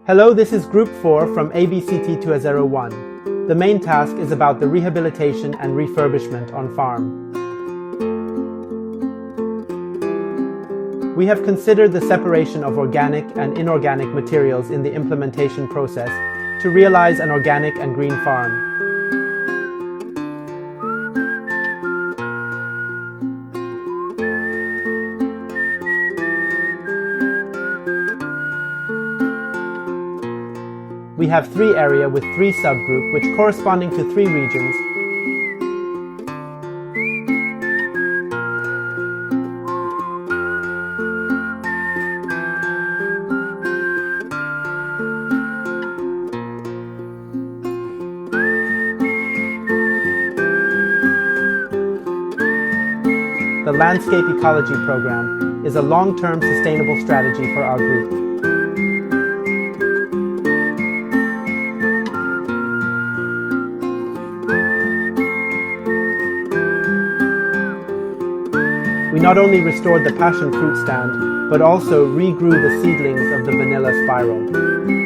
Hello, this is Group 4 from ABCT2S01. The main task is about the rehabilitation and refurbishment on farm. We have considered the separation of organic and inorganic materials in the implementation process to realize an organic and green farm. We have 3 areas with 3 subgroups which corresponding to 3 regions. The Landscape Ecology Program is a long-term sustainable strategy for our group. We not only restored the passion fruit stand, but also regrew the seedlings of the vanilla spiral.